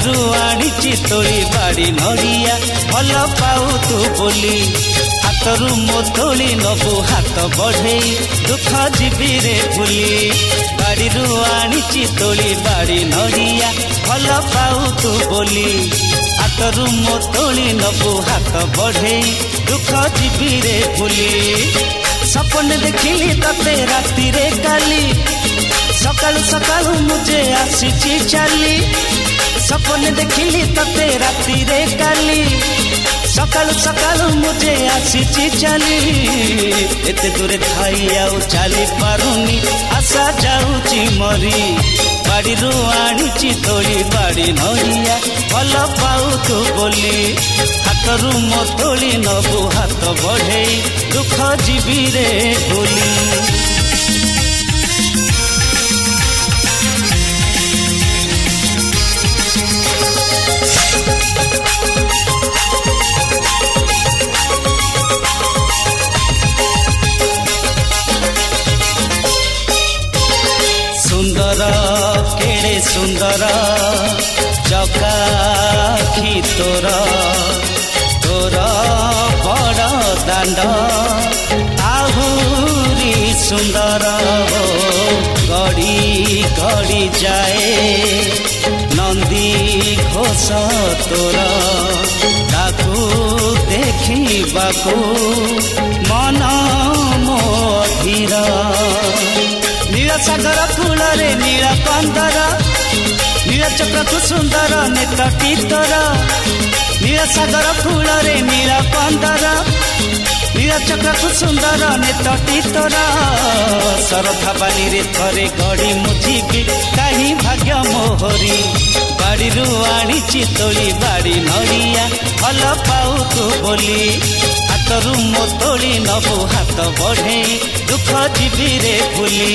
ବାଡ଼ିରୁ ଆଣିଛି ତୋଳି ବାଡ଼ି ନଡ଼ିଆ ଭଲ ପାଉ ତୁ ବୋଲି ହାତରୁ ମୋ ତୋଳି ନବୁ ହାତ ବଢ଼େଇ ଦୁଃଖ ଯିବିରେ ଭୁଲି ବାଡ଼ିରୁ ଆଣିଛି ତୋଳି ବାଡ଼ି ନଡ଼ିଆ ଭଲ ପାଉ ତୁ ବୋଲି ହାତରୁ ମୋ ତୋଳି ନବୁ ହାତ ବଢ଼େଇ ଦୁଃଖ ଯିବିରେ ଭୁଲି ସପନ ଦେଖିଲି ତତେ ରାତିରେ କାଲି ସକାଳୁ ସକାଳୁ ମୁझे ଆସିଛି ଚାଲି ସପନ ଦେଖିଲି ତତେ ରାତିରେ କାଲି ସକାଳୁ ସକାଳୁ ମୁझे ଆସିଛି ଚାଲି ଏତେ ଦୂରେ ଥାଇ ଆଉ ଚାଲି ପାରୁନି ଆଶା ଯାଉଛି ମରି ବାଡ଼ିରୁ ଆଣିଛି ତୋଳି ବାଡ଼ି ନଡ଼ିଆ ଭଲ ପାଉ ତୁ ବୋଲି ହାତରୁ ମୋ ତୋଳି ନବୁ ହାତ ବଢ଼େଇ ଦୁଃଖ ଯିବିରେ ଭୁଲି ସୁନ୍ଦର କେଡ଼େ ସୁନ୍ଦର ଚକାଖି ତୋର ତୋର ବଡ଼ ଦାଣ୍ଡ ଆହୁରି ସୁନ୍ଦର ଗଡ଼ି ଗଡ଼ି ଯାଏ ନନ୍ଦୀ ଘୋଷ ତୋର ତାକୁ ଦେଖିବାକୁ ମନ ମୋ ଧୀର নীল সাগর কূଳରେ নীଳ କନ୍ଦର নীଳ ଚକ୍ରକୁ ସୁନ୍ଦର ନେତଟି ତୋର নীଳ ସାଗର କୂଳରେ নীଳ କନ୍ଦର নীଳ ଚକ୍ରକୁ ସୁନ୍ଦର ନେତଟି ତୋର ଶରଧା ବାଲିରେ ଥରେ ଗଡ଼ି ମୁଝିବି କାହିଁ ଭାଗ୍ୟ ମୋହରି ବାଡ଼ିରୁ ଆଣିଛି ତୋଳି ବାଡ଼ି ନଡ଼ିଆ ଭଲ ପାଉ ତୁ ବୋଲି ହାତରୁ ମୋ ତୋଳି ନବୁ ହାତ ବଢ଼େଇ ଦୁଃଖ ଯିବିରେ ଭୁଲି